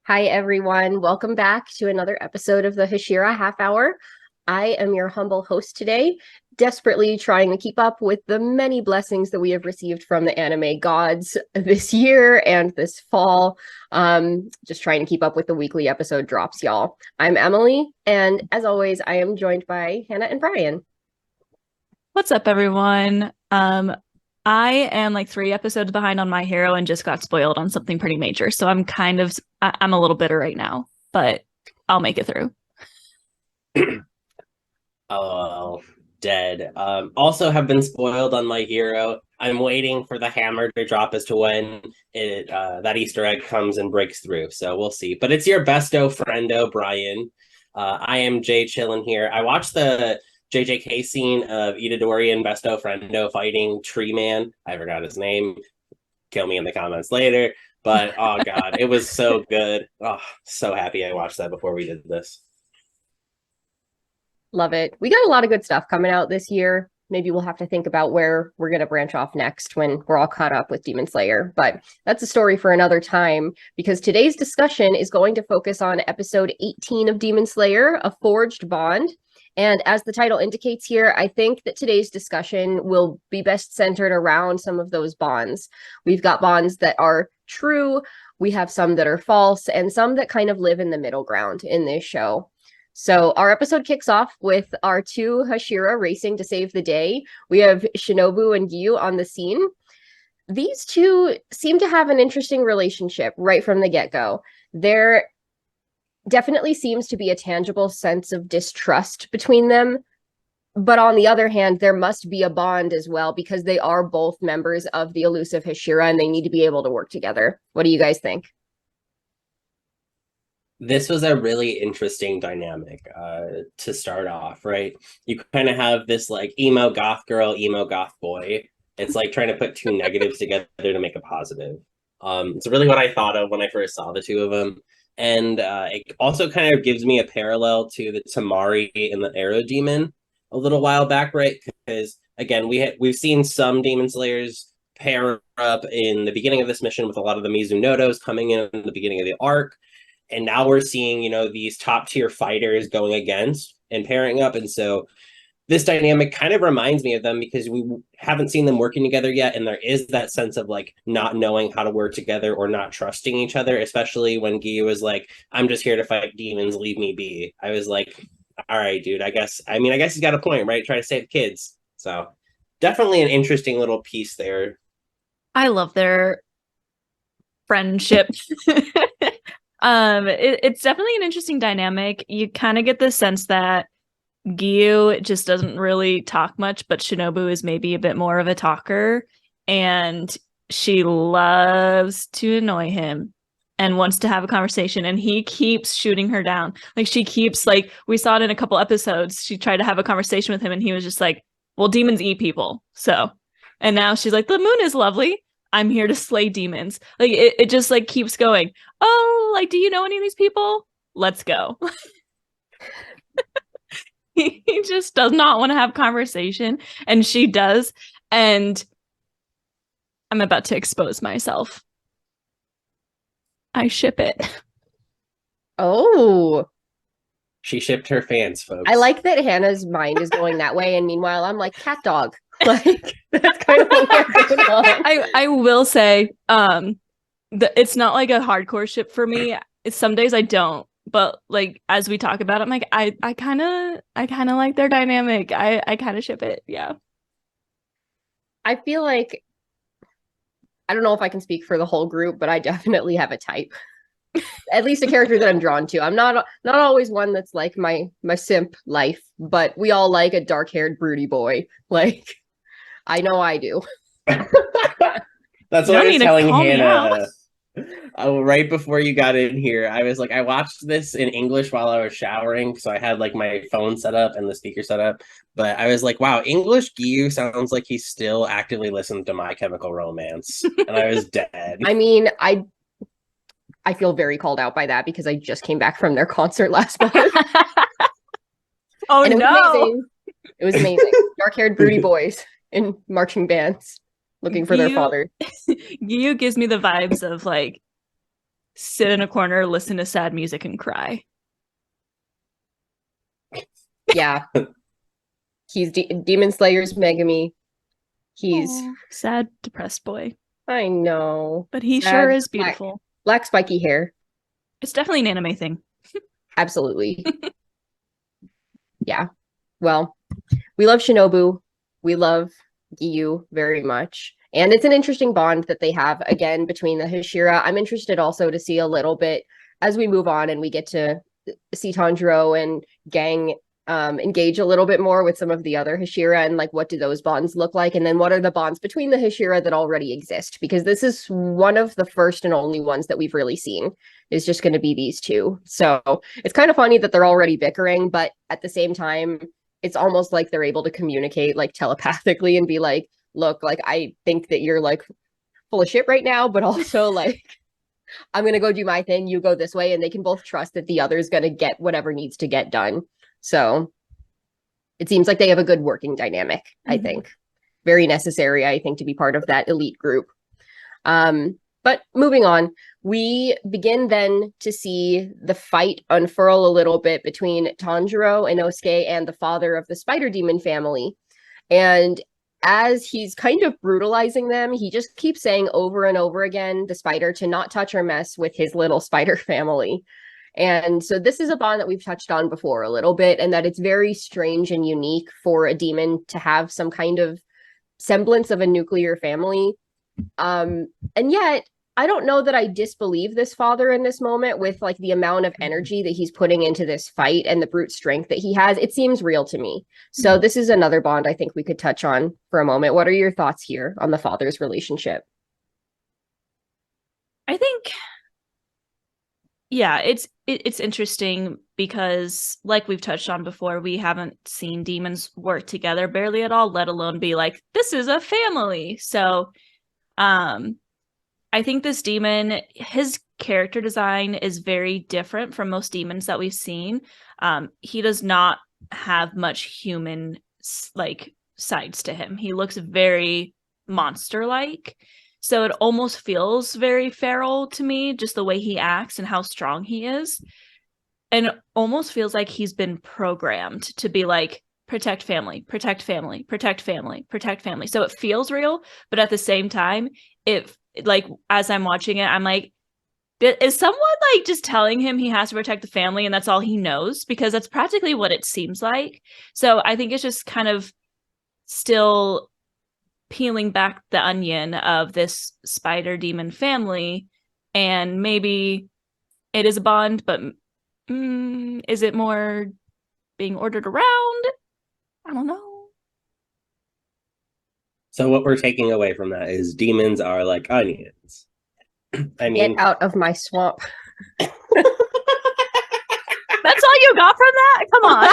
Hi, everyone. Welcome back to another episode of the Hashira Half Hour. I am your humble host today, desperately trying to keep up with the many blessings that we have received from the anime gods this year and this fall. Just trying to keep up with the weekly episode drops, y'all. I'm Emily, and as always, I am joined by Hannah and Bryan. What's up, everyone? I am like 3 episodes behind on My Hero and just got spoiled on something pretty major. So I'm a little bitter right now, but I'll make it through. Oh, dead. Also have been spoiled on My Hero. I'm waiting for the hammer to drop as to when that Easter egg comes and breaks through. So we'll see. But it's your besto friendo, Bryan. I am Jay chilling here. I watched the JJK scene of Itadori and besto friendo fighting Tree Man. I forgot his name. Kill me in the comments later. But oh god, it was so good. Oh, so happy I watched that before we did this. Love it. We got a lot of good stuff coming out this year. Maybe we'll have to think about where we're going to branch off next when we're all caught up with Demon Slayer. But that's a story for another time because today's discussion is going to focus on episode 18 of Demon Slayer, A Forged Bond. And as the title indicates here, I think that today's discussion will be best centered around some of those bonds. We've got bonds that are true, we have some that are false, and some that kind of live in the middle ground in this show. So our episode kicks off with our two Hashira racing to save the day. We have Shinobu and Gyu on the scene. These two seem to have an interesting relationship right from the get-go. There definitely seems to be a tangible sense of distrust between them. But on the other hand, there must be a bond as well because they are both members of the elusive Hashira and they need to be able to work together. What do you guys think? This was a really interesting dynamic to start off, right? You kind of have this like emo goth girl, emo goth boy. It's like trying to put two negatives together to make a positive. It's really what I thought of when I first saw the two of them. And it also kind of gives me a parallel to the Tamari and the Arrow Demon a little while back, right? Because again, we've seen some Demon Slayers pair up in the beginning of this mission with a lot of the Mizunotos coming in the beginning of the arc. And now we're seeing, these top tier fighters going against and pairing up. And so this dynamic kind of reminds me of them because we haven't seen them working together yet. And there is that sense of like not knowing how to work together or not trusting each other, especially when Gyu was like, I'm just here to fight demons, leave me be. I was like, all right, dude, I guess he's got a point, right? Try to save kids. So definitely an interesting little piece there. I love their friendship. It's definitely an interesting dynamic. You kind of get the sense that Gyu just doesn't really talk much, but Shinobu is maybe a bit more of a talker, and she loves to annoy him and wants to have a conversation, and he keeps shooting her down. Like she keeps like we saw it in a couple episodes. She tried to have a conversation with him, and he was just like, "Well, demons eat people, so." And now she's like, "The moon is lovely. I'm here to slay demons." Like it just like keeps going. Oh, like, do you know any of these people? Let's go. He just does not want to have conversation, and she does. And I'm about to expose myself. I ship it. Oh, She shipped her fans, folks. I like that Hannah's mind is going that way. And meanwhile, I'm like, cat dog. Like, that's kind of what we're going on. I will say, it's not like a hardcore ship for me. Some days I don't, but like as we talk about it, I'm like, I kind of like their dynamic. I kind of ship it. Yeah. I feel like I don't know if I can speak for the whole group, but I definitely have a type. At least a character that I'm drawn to. I'm not always one that's like my simp life, but we all like a dark-haired broody boy. Like I know I do. That's what I was telling Hannah. Right before you got in here, I was like, I watched this in English while I was showering, so I had like my phone set up and the speaker set up. But I was like, wow, English Gyu sounds like he's still actively listening to My Chemical Romance, and I was dead. I mean, I feel very called out by that because I just came back from their concert last month. Oh and it no! Was amazing. It was amazing. Dark-haired broody boys in marching bands looking for their father. Gyu gives me the vibes of like sit in a corner, listen to sad music, and cry. Yeah. He's Demon Slayer's Megami. He's Aww, sad, depressed boy. I know. But he Sad, sure is beautiful. Black spiky hair. It's definitely an anime thing. Absolutely. Yeah. Well, we love Shinobu. We love Giyu very much. And it's an interesting bond that they have again between the Hashira. I'm interested also to see a little bit as we move on and we get to see Tanjiro and Gang engage a little bit more with some of the other Hashira and like what do those bonds look like, and then what are the bonds between the Hashira that already exist, because this is one of the first and only ones that we've really seen is just going to be these two. So it's kind of funny that they're already bickering, but at the same time it's almost like they're able to communicate like telepathically and be like, look, like I think that you're like full of shit right now, but also like I'm gonna go do my thing, you go this way, and they can both trust that the other's gonna get whatever needs to get done. So it seems like they have a good working dynamic, I think. Very necessary, I think, to be part of that elite group. But moving on, we begin then to see the fight unfurl a little bit between Tanjiro, Inosuke, and the father of the spider demon family. And as he's kind of brutalizing them, he just keeps saying over and over again, the spider, to not touch or mess with his little spider family. And so this is a bond that we've touched on before a little bit, and that it's very strange and unique for a demon to have some kind of semblance of a nuclear family. And yet, I don't know that I disbelieve this father in this moment with like the amount of energy that he's putting into this fight and the brute strength that he has. It seems real to me. So this is another bond I think we could touch on for a moment. What are your thoughts here on the father's relationship? I think, yeah, it's interesting because, like we've touched on before, we haven't seen demons work together barely at all, let alone be like, this is a family. So, I think this demon, his character design is very different from most demons that we've seen. He does not have much human like sides to him. He looks very monster-like. So it almost feels very feral to me, just the way he acts and how strong he is. And it almost feels like he's been programmed to be like, protect family, protect family, protect family, protect family. So it feels real, but at the same time, it like as I'm watching it, I'm like, is someone like just telling him he has to protect the family and that's all he knows? Because that's practically what it seems like. So I think it's just kind of still peeling back the onion of this spider demon family, and maybe it is a bond, but is it more being ordered around? I don't know. So what we're taking away from that is demons are like onions. I mean, get out of my swamp. That's all you got from that? Come on.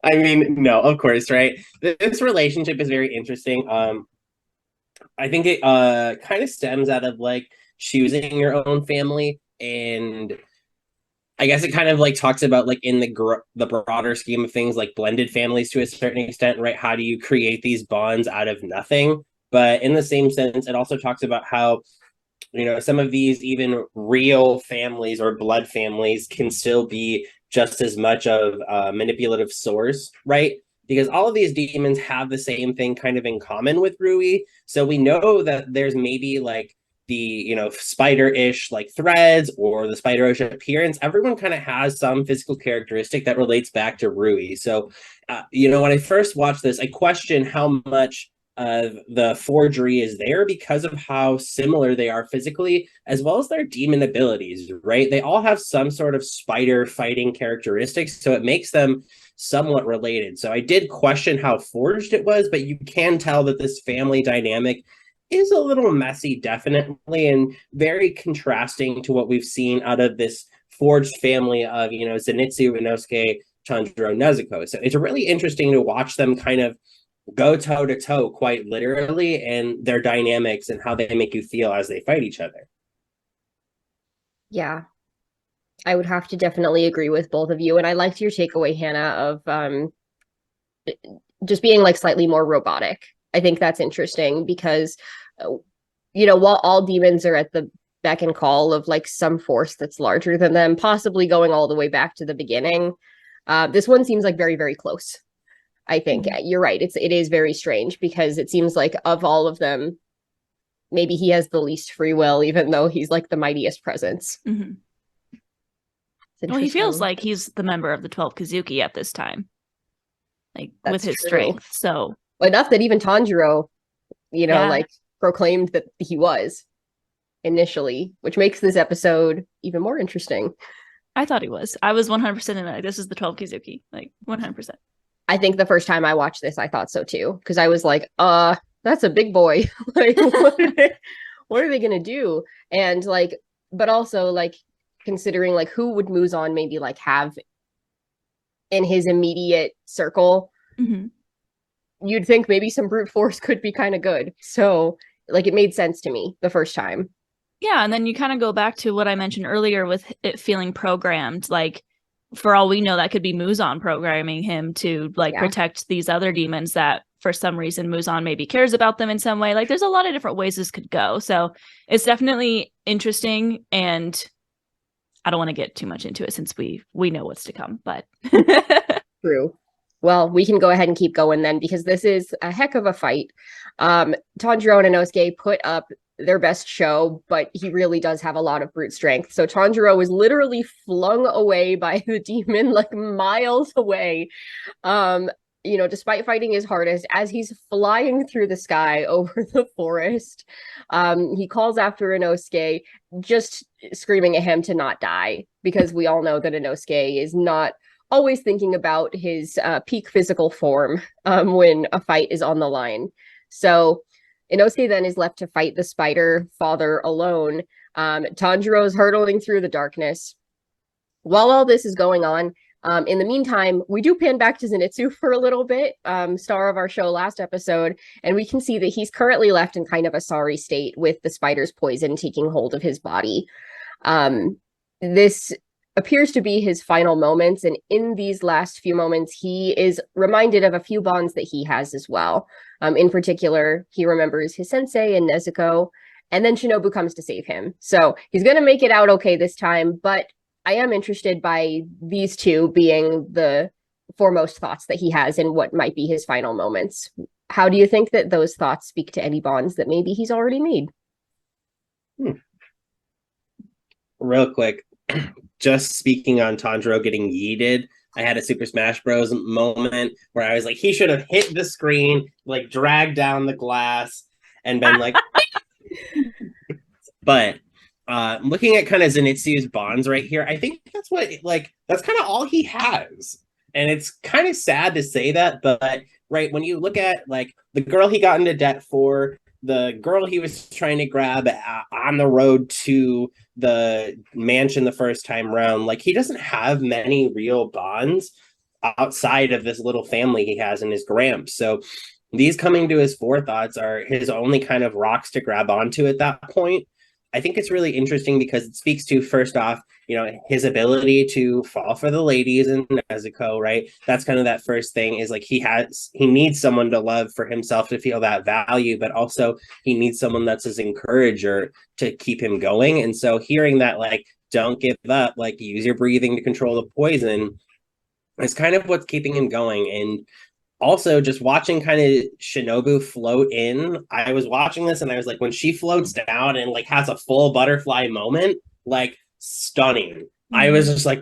I mean, no, of course, right? This relationship is very interesting. I think it kind of stems out of like choosing your own family, and I guess it kind of like talks about like in the broader scheme of things, like blended families to a certain extent, right? How do you create these bonds out of nothing? But in the same sense, it also talks about how, you know, some of these even real families or blood families can still be just as much of a manipulative source, right? Because all of these demons have the same thing kind of in common with Rui. So we know that there's maybe like the, you know, spider-ish like threads or the spider-ish appearance. Everyone kind of has some physical characteristic that relates back to Rui. So, you know, when I first watched this, I questioned how much the forgery is there because of how similar they are physically, as well as their demon abilities, right? They all have some sort of spider fighting characteristics, so it makes them somewhat related. So I did question how forged it was, but you can tell that this family dynamic is a little messy, definitely, and very contrasting to what we've seen out of this forged family of, you know, Zenitsu, Inosuke, Tanjiro, Nezuko. So it's really interesting to watch them kind of go toe to toe, quite literally, and their dynamics and how they make you feel as they fight each other. Yeah, I would have to definitely agree with both of you. And I liked your takeaway, Hannah, of just being like slightly more robotic. I think that's interesting because while all demons are at the beck and call of like some force that's larger than them, possibly going all the way back to the beginning, this one seems like very, very close. I think you're right. It is very strange because it seems like of all of them, maybe he has the least free will, even though he's like the mightiest presence. Mm-hmm. Well, he feels like he's the member of the 12 Kazuki at this time, like that's with his strength. So enough that even Tanjiro, like proclaimed that he was initially, which makes this episode even more interesting. I thought he was. I was 100% in it. This is the 12 Kazuki, like 100%. I think the first time I watched this, I thought so too, because I was like, that's a big boy. Like, what are they gonna do? And like, but also like considering like who would Muzan maybe like have in his immediate circle, you'd think maybe some brute force could be kind of good. So like it made sense to me the first time. Yeah, and then you kind of go back to what I mentioned earlier with it feeling programmed. Like, for all we know, that could be Muzan programming him to like protect these other demons that for some reason Muzan maybe cares about them in some way. Like, there's a lot of different ways this could go. So it's definitely interesting, and I don't want to get too much into it since we know what's to come, but True. Well, we can go ahead and keep going then, because this is a heck of a fight. Tanjiro and Inosuke put up their best show, but he really does have a lot of brute strength. So Tanjiro is literally flung away by the demon, like miles away. Despite fighting his hardest, as he's flying through the sky over the forest, he calls after Inosuke, just screaming at him to not die, because we all know that Inosuke is not always thinking about his peak physical form when a fight is on the line. So Inosuke then is left to fight the spider father alone. Tanjiro is hurtling through the darkness. While all this is going on, in the meantime, we do pan back to Zenitsu for a little bit, star of our show last episode, and we can see that he's currently left in kind of a sorry state with the spider's poison taking hold of his body. This appears to be his final moments, and in these last few moments, he is reminded of a few bonds that he has as well. In particular, he remembers his sensei and Nezuko, and then Shinobu comes to save him. So he's going to make it out okay this time, but I am interested by these two being the foremost thoughts that he has in what might be his final moments. How do you think that those thoughts speak to any bonds that maybe he's already made? Real quick, just speaking on Tanjiro getting yeeted, I had a Super Smash Bros. Moment where I was like, he should have hit the screen, like dragged down the glass, and been like, but looking at kind of Zenitsu's bonds right here, I think that's kind of all he has. And it's kind of sad to say that, but right, when you look at like the girl he got into debt for, the girl he was trying to grab on the road to the mansion the first time round, like he doesn't have many real bonds outside of this little family he has in his Gramps. So these coming to his forethoughts are his only kind of rocks to grab onto at that point. I think it's really interesting because it speaks to, first off, his ability to fall for the ladies in Nezuko, right? That's kind of that first thing, is like he needs someone to love for himself to feel that value, but also he needs someone that's his encourager to keep him going. And so hearing that, like, don't give up, like use your breathing to control the poison, is kind of what's keeping him going. And also, just watching kind of Shinobu float in, I was watching this and I was like, when she floats down and like has a full butterfly moment, like stunning. I was just like,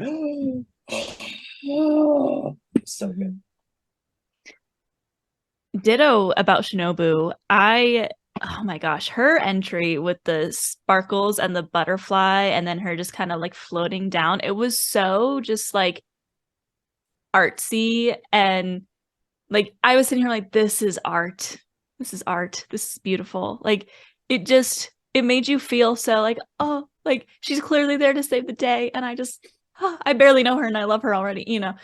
so good. Ditto about Shinobu. Oh my gosh, her entry with the sparkles and the butterfly and then her just kind of like floating down, it was so just like artsy, and like I was sitting here like, this is art. This is art. This is beautiful. Like it made you feel so like, oh, like she's clearly there to save the day, and I barely know her and I love her already, Picasso.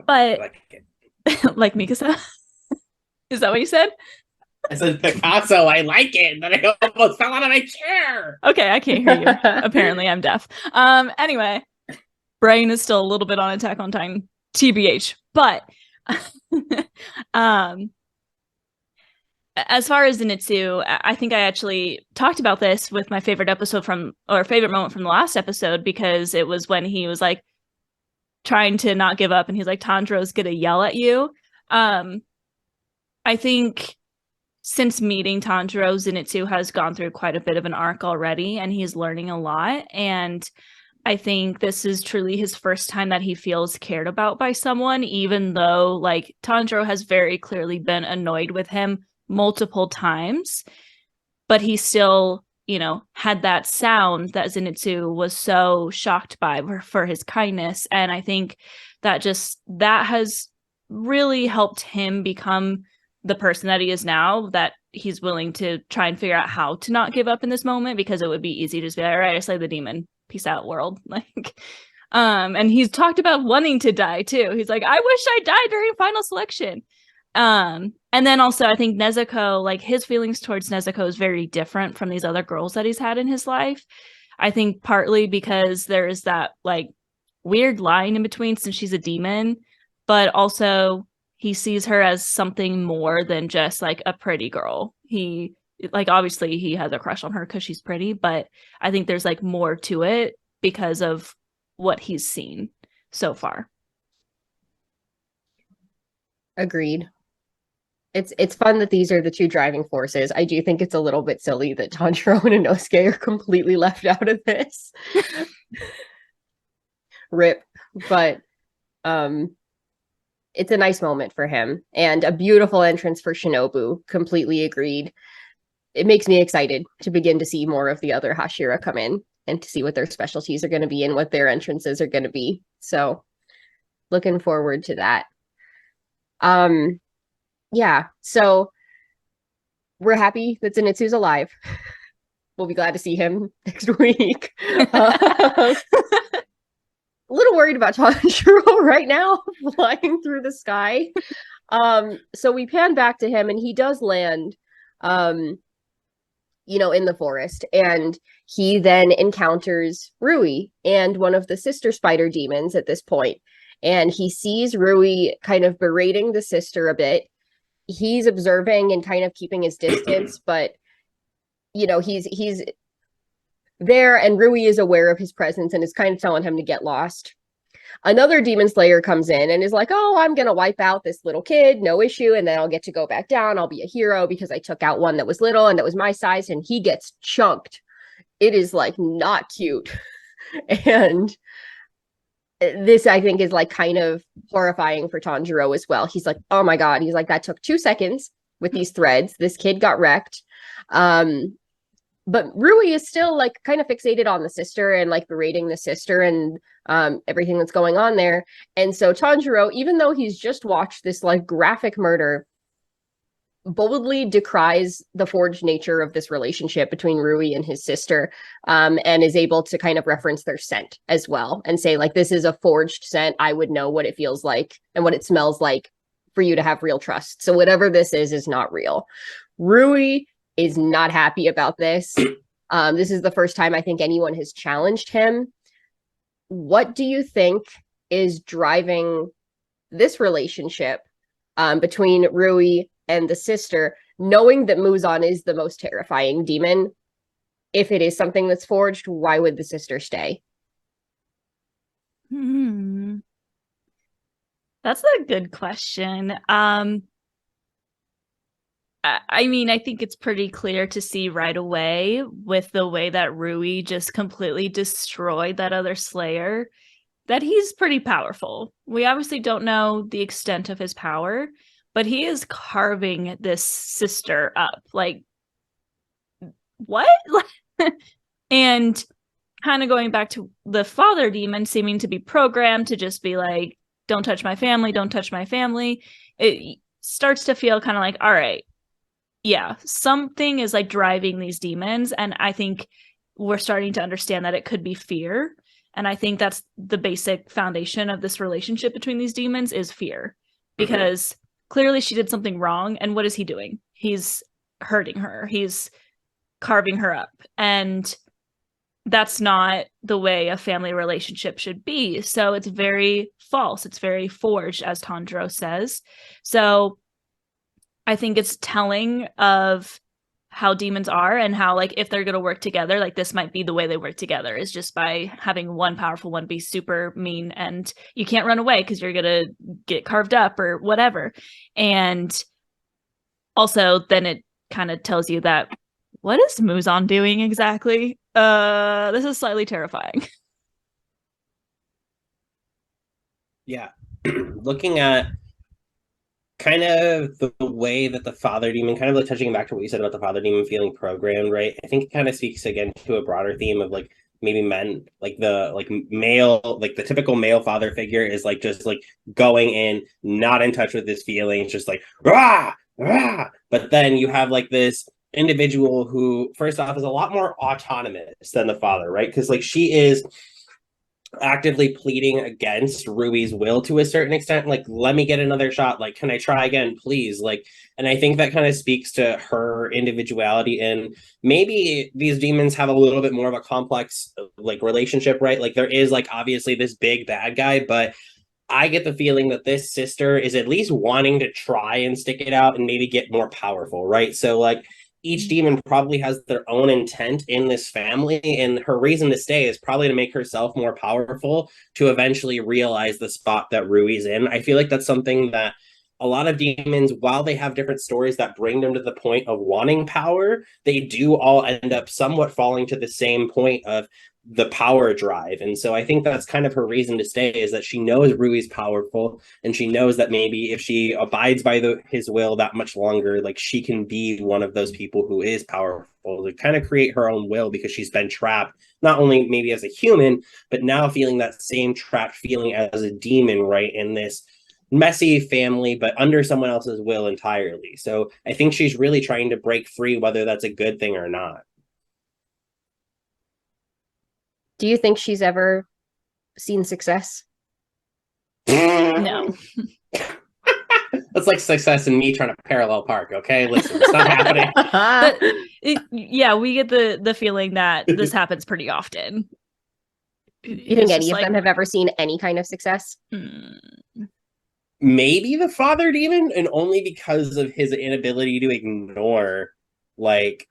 But like it. Like Mikasa? Is that what you said? I said Picasso, I like it, but I almost fell out of my chair. Okay, I can't hear you. Apparently I'm deaf. Anyway, Bryan is still a little bit on Attack on Titan, TBH. But as far as Zenitsu, I think I actually talked about this with my favorite favorite moment from the last episode, because it was when he was like trying to not give up and he's like, Tanjiro's gonna yell at you. I think since meeting Tanjiro, Zenitsu has gone through quite a bit of an arc already, and he's learning a lot. And I think this is truly his first time that he feels cared about by someone, even though like Tanjiro has very clearly been annoyed with him multiple times, but he still, had that sound that Zenitsu was so shocked by for his kindness. And I think that has really helped him become the person that he is now, that he's willing to try and figure out how to not give up in this moment, because it would be easy to just be like, all right, I slayed the demon, peace out, world. Like, and he's talked about wanting to die too. He's like, I wish I died during final selection. And then also I think Nezuko, like his feelings towards Nezuko is very different from these other girls that he's had in his life. I think partly because there is that like weird line in between, since she's a demon, but also he sees her as something more than just like a pretty girl. He like, obviously he has a crush on her because she's pretty, but I think there's like more to it because of what he's seen so far. Agreed. It's fun that these are the two driving forces. I do think it's a little bit silly that Tanjiro and Inosuke are completely left out of this. Rip. But it's a nice moment for him, and a beautiful entrance for Shinobu. Completely agreed. It makes me excited to begin to see more of the other Hashira come in and to see what their specialties are going to be and what their entrances are going to be. So looking forward to that. Yeah, so we're happy that Zenitsu's alive. We'll be glad to see him next week. A little worried about Tanjiro right now, flying through the sky. So we pan back to him, and he does land, in the forest, and he then encounters Rui and one of the sister spider demons at this point, and he sees Rui kind of berating the sister a bit. He's observing and kind of keeping his distance, but he's there, and Rui is aware of his presence and is kind of telling him to get lost. Another demon slayer comes in and is like, oh, I'm gonna wipe out this little kid, no issue, and then I'll get to go back down. I'll be a hero because I took out one that was little and that was my size, and he gets chunked. It is like not cute. And this, I think, is like kind of horrifying for Tanjiro as well. He's like, oh my God. He's like, that took 2 seconds with these threads. This kid got wrecked. But Rui is still like kind of fixated on the sister and like berating the sister and everything that's going on there. And so Tanjiro, even though he's just watched this like graphic murder, boldly decries the forged nature of this relationship between Rui and his sister, and is able to kind of reference their scent as well and say, like, this is a forged scent. I would know what it feels like and what it smells like for you to have real trust. So whatever this is not real. Rui is not happy about this. This is the first time I think anyone has challenged him. What do you think is driving this relationship between Rui and the sister, knowing that Muzan is the most terrifying demon? If it is something that's forged, why would the sister stay? That's a good question. I mean, I think it's pretty clear to see right away with the way that Rui just completely destroyed that other Slayer that he's pretty powerful. We obviously don't know the extent of his power, but he is carving this sister up. Like, what? And kind of going back to the father demon seeming to be programmed to just be like, don't touch my family, don't touch my family. It starts to feel kind of like, all right, yeah, something is like driving these demons. And I think we're starting to understand that it could be fear. And I think that's the basic foundation of this relationship between these demons is fear. Because clearly she did something wrong. And what is he doing? He's hurting her. He's carving her up. And that's not the way a family relationship should be. So it's very false. It's very forged, as Tanjiro says. So I think it's telling of how demons are and how, like, if they're going to work together, like, this might be the way they work together, is just by having one powerful one be super mean, and you can't run away because you're going to get carved up or whatever. And also then it kind of tells you that, what is Muzan doing exactly? This is slightly terrifying. Yeah. Looking at kind of the way that the father demon, kind of like touching back to what you said about the father demon feeling programmed, right? I think it kind of speaks again to a broader theme of like maybe men, like the like male, like the typical male father figure is like just like going in, not in touch with his feelings, just like rah, rah. But then you have like this individual who, first off, is a lot more autonomous than the father, right? Because like she is actively pleading against Rui's will to a certain extent, like, let me get another shot, like, can I try again, please? Like, and I think that kind of speaks to her individuality, and maybe these demons have a little bit more of a complex like relationship, right? Like there is like obviously this big bad guy, but I get the feeling that this sister is at least wanting to try and stick it out and maybe get more powerful, right? So like each demon probably has their own intent in this family, and her reason to stay is probably to make herself more powerful to eventually realize the spot that Rui's in. I feel like that's something that a lot of demons, while they have different stories that bring them to the point of wanting power, they do all end up somewhat falling to the same point of the power drive. And so I think that's kind of her reason to stay, is that she knows Rui's powerful, and she knows that maybe if she abides by his will that much longer, like she can be one of those people who is powerful, to kind of create her own will, because she's been trapped not only maybe as a human, but now feeling that same trapped feeling as a demon, right, in this messy family, but under someone else's will entirely. So I think she's really trying to break free, whether that's a good thing or not. Do you think she's ever seen success? No. That's like success in me trying to parallel park. Okay, listen, it's not happening. But yeah, we get the feeling that this happens pretty often. You think any of them have ever seen any kind of success? Maybe the father demon, and only because of his inability to ignore like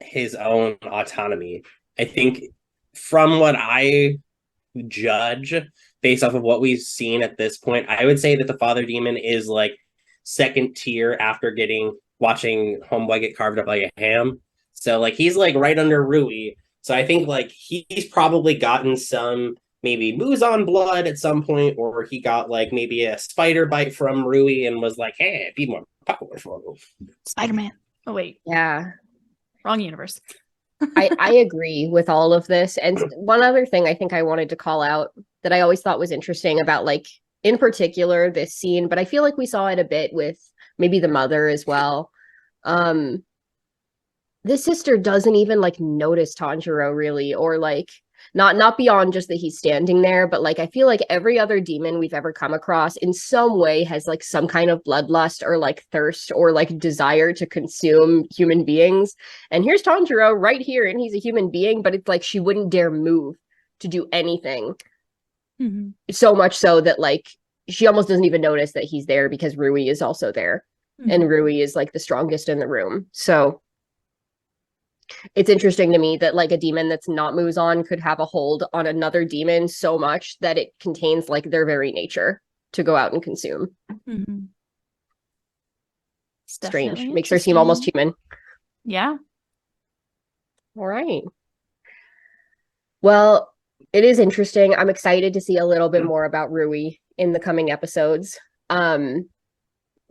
his own autonomy. I think from what I judge based off of what we've seen at this point, I would say that the father demon is like second tier after watching Homeboy get carved up like a ham. So like he's like right under Rui. So I think like he's probably gotten some maybe Muzan blood at some point, or he got like maybe a spider bite from Rui and was like, hey, be more powerful. Spider-Man. Oh wait. Yeah. Wrong universe. I agree with all of this. And one other thing I think I wanted to call out that I always thought was interesting about, like, in particular, this scene, but I feel like we saw it a bit with maybe the mother as well. This sister doesn't even like notice Tanjiro really, or like not beyond just that he's standing there, but like I feel like every other demon we've ever come across in some way has like some kind of bloodlust or like thirst or like desire to consume human beings. And here's Tanjiro right here, and he's a human being, but it's like she wouldn't dare move to do anything. Mm-hmm. So much so that like she almost doesn't even notice that he's there, because Rui is also there. Mm-hmm. And Rui is like the strongest in the room. So it's interesting to me that like a demon that's not Muzan could have a hold on another demon so much that it contains like their very nature to go out and consume. Mm-hmm. Strange. Makes her seem almost human. Yeah. All right. Well, it is interesting. I'm excited to see a little bit more about Rui in the coming episodes.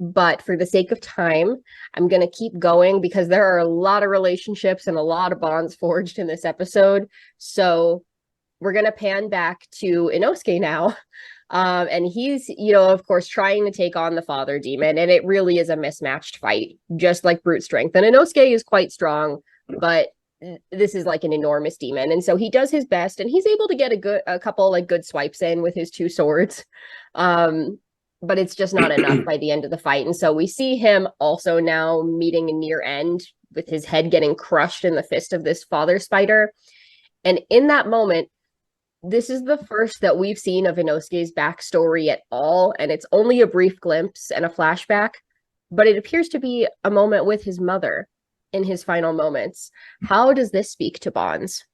But for the sake of time, I'm going to keep going, because there are a lot of relationships and a lot of bonds forged in this episode. So we're going to pan back to Inosuke now. And he's, of course, trying to take on the father demon. And it really is a mismatched fight, just like brute strength. And Inosuke is quite strong, but this is like an enormous demon. And so he does his best, and he's able to get a couple like good swipes in with his two swords. But it's just not enough by the end of the fight. And so we see him also now meeting a near end with his head getting crushed in the fist of this father spider. And in that moment, this is the first that we've seen of Inosuke's backstory at all. And it's only a brief glimpse and a flashback. but it appears to be a moment with his mother in his final moments. How does this speak to bonds?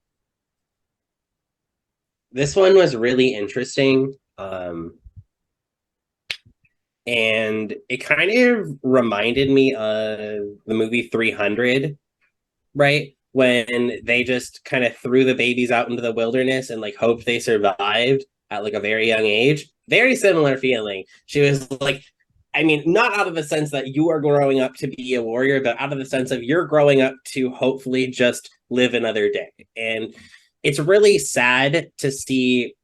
This one was really interesting. And it kind of reminded me of the movie 300, right? When they just kind of threw the babies out into the wilderness and like hoped they survived at like a very young age. Very similar feeling. She was like, I mean, not out of the sense that you are growing up to be a warrior, but out of the sense of you're growing up to hopefully just live another day. And it's really sad to see,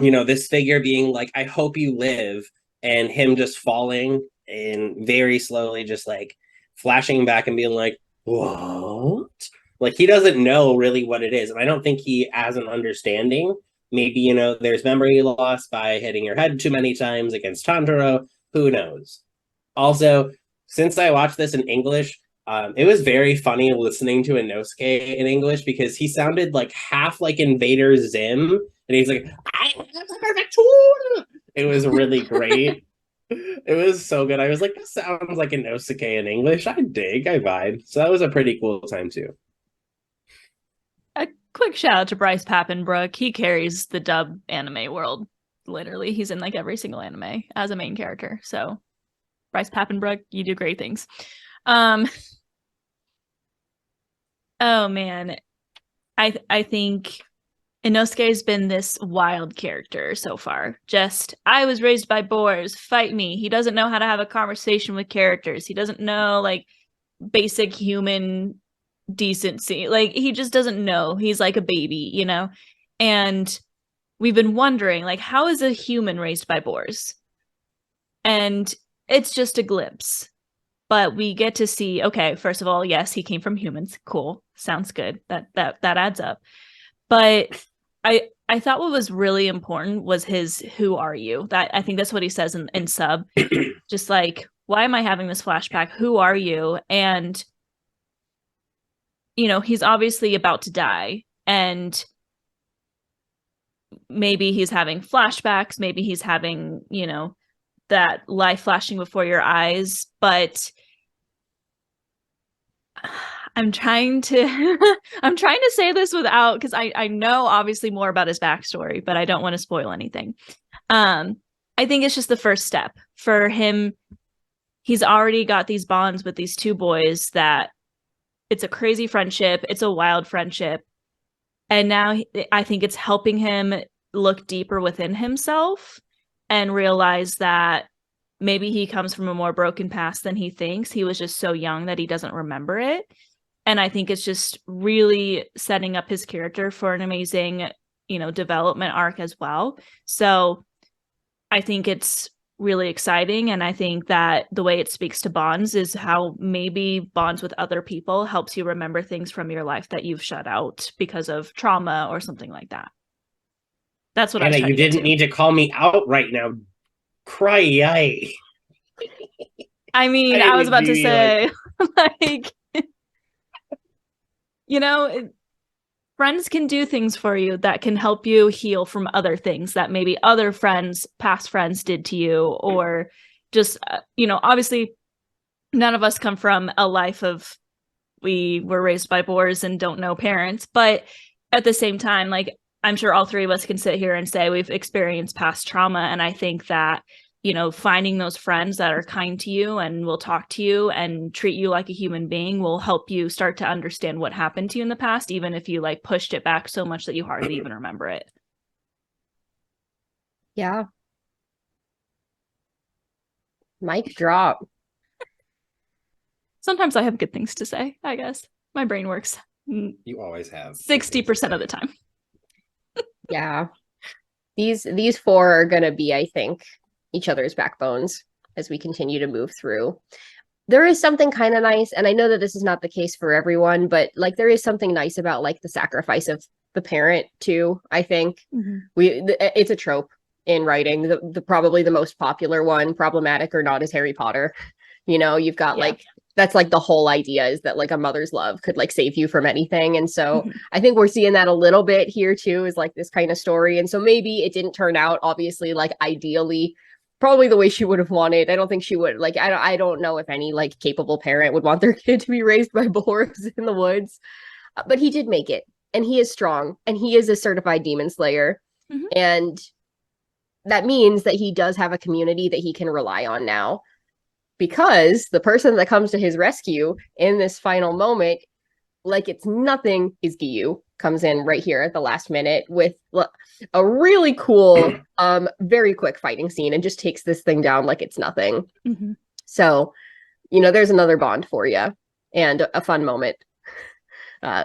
you know, this figure being like, I hope you live, and him just falling and very slowly just like flashing back and being like, what? Like he doesn't know really what it is. And I don't think he has an understanding. Maybe, you know, there's memory loss by hitting your head too many times against Tanjiro. Who knows? Also, since I watched this in English, it was very funny listening to Inosuke in English because he sounded like half like Invader Zim. And he's like, I have the perfect tool. It was really great. It was so good. I was like, this sounds like Inosuke in English. I vibe. So that was a pretty cool time too. A quick shout out to Bryce Papenbrook. He carries the dub anime world. Literally, he's in like every single anime as a main character. So, Bryce Papenbrook, you do great things. Oh man, I think Inosuke's been this wild character so far. Just, I was raised by boars, fight me. He doesn't know how to have a conversation with characters. He doesn't know like basic human decency. Like he just doesn't know. He's like a baby, you know? And we've been wondering, like, how is a human raised by boars? And it's just a glimpse. But we get to see, okay, first of all, yes, he came from humans. Cool. Sounds good. That adds up. But I thought what was really important was his "Who are you?" That I think that's what he says in sub. Just like, why am I having this flashback? Who are you? And you know, he's obviously about to die, and maybe he's having flashbacks, maybe he's having, you know, that life flashing before your eyes, but I'm trying to I'm trying to say this without, because I know obviously more about his backstory, but I don't want to spoil anything. I think it's just the first step for him. He's already got these bonds with these two boys that it's a crazy friendship, it's a wild friendship. And now I think it's helping him look deeper within himself and realize that maybe he comes from a more broken past than he thinks. He was just so young that he doesn't remember it. And I think it's just really setting up his character for an amazing, you know, development arc as well. So I think it's really exciting. And I think that the way it speaks to bonds is how maybe bonds with other people helps you remember things from your life that you've shut out because of trauma or something like that. That's what Anna, I was you didn't need to call me out right now. Cry. I mean, I was about to say, like you know, friends can do things for you that can help you heal from other things that maybe other friends, past friends did to you, or just, you know, obviously none of us come from a life of we were raised by boars and don't know parents. But at the same time, like, I'm sure all three of us can sit here and say we've experienced past trauma. And I think that, you know, finding those friends that are kind to you and will talk to you and treat you like a human being will help you start to understand what happened to you in the past, even if you like pushed it back so much that you hardly even remember it. Yeah. Mic drop. Sometimes I have good things to say, I guess. My brain works. You always have 60% of the time. Yeah. These four are gonna be, I think, each other's backbones as we continue to move through. There is something kind of nice, and I know that this is not the case for everyone, but like there is something nice about like the sacrifice of the parent too. I think it's a trope in writing. The probably the most popular one, problematic or not, is Harry Potter. You know, you've got like that's like the whole idea is that like a mother's love could like save you from anything. And so I think we're seeing that a little bit here too, is like this kind of story. And so maybe it didn't turn out obviously like ideally probably the way she would have wanted. I don't think she would like. I don't know if any like capable parent would want their kid to be raised by boars in the woods, but he did make it, and he is strong, and he is a certified demon slayer, and that means that he does have a community that he can rely on now, because the person that comes to his rescue in this final moment, like it's nothing, is Giyu. Comes in right here at the last minute with a really cool, very quick fighting scene, and just takes this thing down like it's nothing. So, there's another bond for you, and a fun moment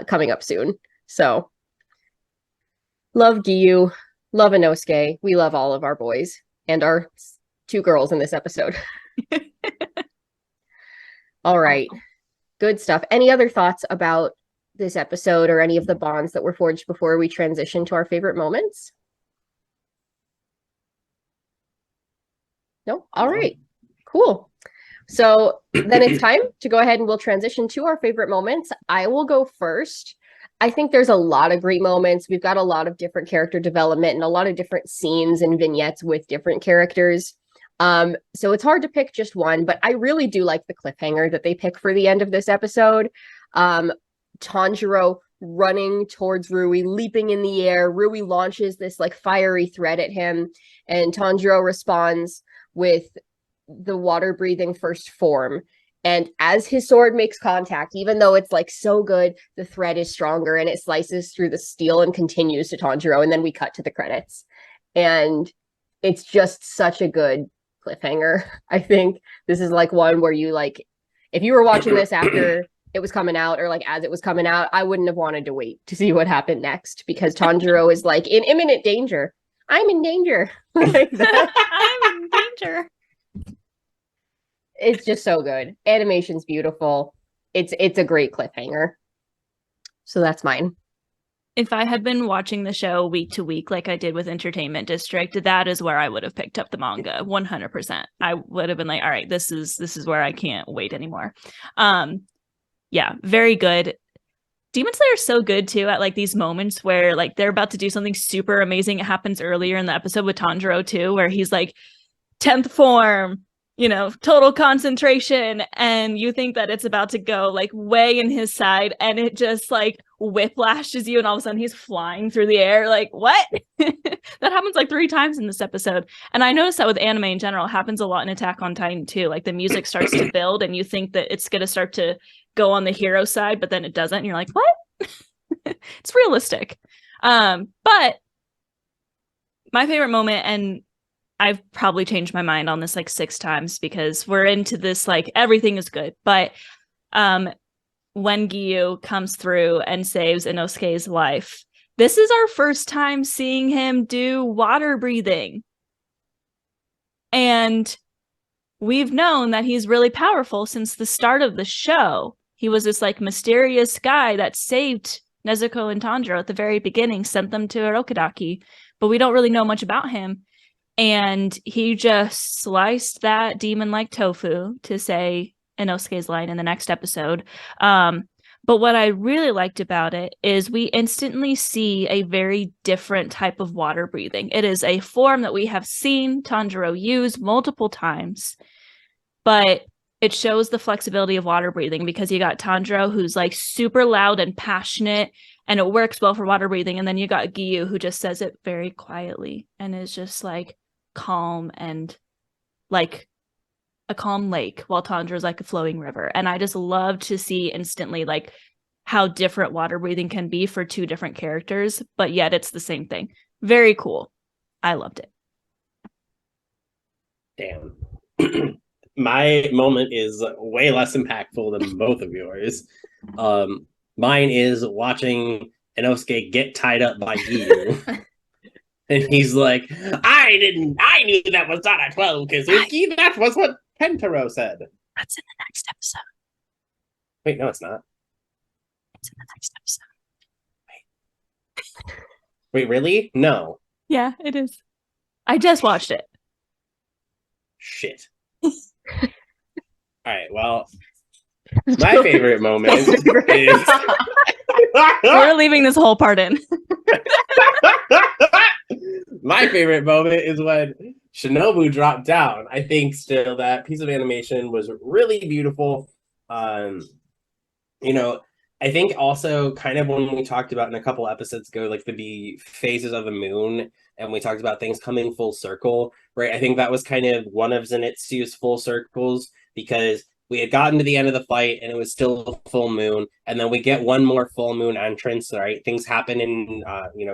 coming up soon. So, love Giyu, love Inosuke. We love all of our boys and our 2 girls in this episode. All right. Good stuff. Any other thoughts about this episode or any of the bonds that were forged before we transition to our favorite moments? No? All right. Cool. So then it's time to go ahead and we'll transition to our favorite moments. I will go first. I think there's a lot of great moments. We've got a lot of different character development and a lot of different scenes and vignettes with different characters. So it's hard to pick just one, but I really do like the cliffhanger that they pick for the end of this episode. Tanjiro running towards Rui, leaping in the air. Rui launches this like fiery thread at him, and Tanjiro responds with the water breathing first form. And as his sword makes contact, even though it's like so good, the thread is stronger and it slices through the steel and continues to Tanjiro. And then we cut to the credits. And it's just such a good cliffhanger. I think this is like one where you like, if you were watching this after it was coming out or like as it was coming out, I wouldn't have wanted to wait to see what happened next, because Tanjiro is like in imminent danger. I'm in danger. Like that. I'm in danger. It's just so good. Animation's beautiful. It's a great cliffhanger. So that's mine. If I had been watching the show week to week like I did with Entertainment District, that is where I would have picked up the manga 100%. I would have been like, all right, this is where I can't wait anymore. Yeah, very good. Demon Slayer is so good too at like these moments where like they're about to do something super amazing. It happens earlier in the episode with Tanjiro too, where he's like 10th form, total concentration, and you think that it's about to go like way in his side, and it just like whiplashes you, and all of a sudden he's flying through the air. Like, what? That happens like 3 times in this episode. And I noticed that with anime in general, it happens a lot in Attack on Titan too. Like the music starts to build and you think that it's going to start to go on the hero side, but then it doesn't. And you're like, what? It's realistic. But my favorite moment, and I've probably changed my mind on this like 6 times because we're into this like everything is good, but when Giyu comes through and saves Inosuke's life, this is our first time seeing him do water breathing. And we've known that he's really powerful since the start of the show. He was this like mysterious guy that saved Nezuko and Tanjiro at the very beginning, sent them to Arokodaki, but we don't really know much about him. And he just sliced that demon like tofu, to say Inosuke's line in the next episode. But what I really liked about it is we instantly see a very different type of water breathing. It is a form that we have seen Tanjiro use multiple times, but it shows the flexibility of water breathing because you got Tanjiro, who's like super loud and passionate, and it works well for water breathing. And then you got Giyu, who just says it very quietly and is just like calm and like a calm lake, while Tanjiro's like a flowing river. And I just love to see instantly like how different water breathing can be for 2 different characters, but yet it's the same thing. Very cool. I loved it. Damn. My moment is way less impactful than both of yours. Mine is watching Inosuke get tied up by Giyu. And he's like, I knew that was not a 12, Kazuki. That was what Pentaro said. That's in the next episode. Wait, no, it's not. It's in the next episode. Wait, really? No. Yeah, it is. I just watched it. Shit. All right, well, my favorite moment is... We're leaving this whole part in. My favorite moment is when Shinobu dropped down. I think still that piece of animation was really beautiful. Um, you know, I think also kind of when we talked about in a couple episodes ago, like the phases of the moon, and we talked about things coming full circle, right? I think that was kind of one of Zenitsu's full circles because we had gotten to the end of the fight and it was still a full moon, and then we get one more full moon entrance, right? Things happen in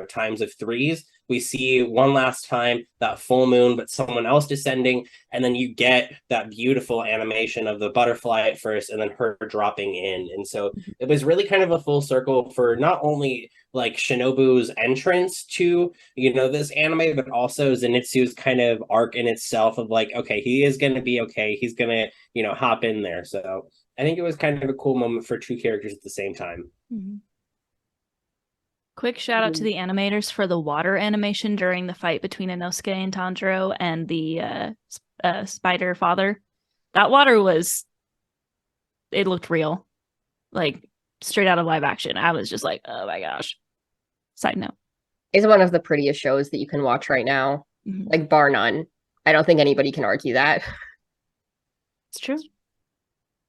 times of threes. We see one last time that full moon, but someone else descending, and then you get that beautiful animation of the butterfly at first and then her dropping in. And so it was really kind of a full circle for not only like Shinobu's entrance to this anime, but also Zenitsu's kind of arc in itself of like, okay, he is going to be okay, he's going to hop in there. So I think it was kind of a cool moment for two characters at the same time. Quick shout out to the animators for the water animation during the fight between Inosuke and Tanjiro and the spider father. That water it looked real, like straight out of live action. I was just like, oh my gosh. Side note. It's one of the prettiest shows that you can watch right now, like bar none. I don't think anybody can argue that. It's true.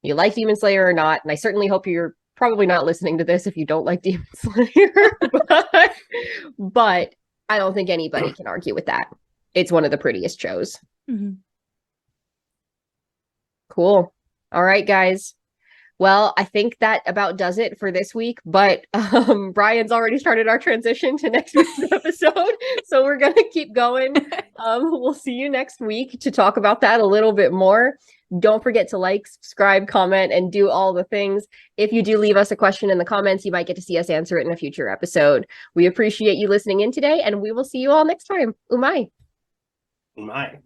You like Demon Slayer or not, and I certainly hope you're probably not listening to this if you don't like Demon Slayer, but I don't think anybody can argue with that. It's one of the prettiest shows. Cool. All right, guys. Well, I think that about does it for this week, but Bryan's already started our transition to next week's episode, so we're going to keep going. We'll see you next week to talk about that a little bit more. Don't forget to like, subscribe, comment, and do all the things. If you do leave us a question in the comments, you might get to see us answer it in a future episode. We appreciate you listening in today, and we will see you all next time. Umai. Umai.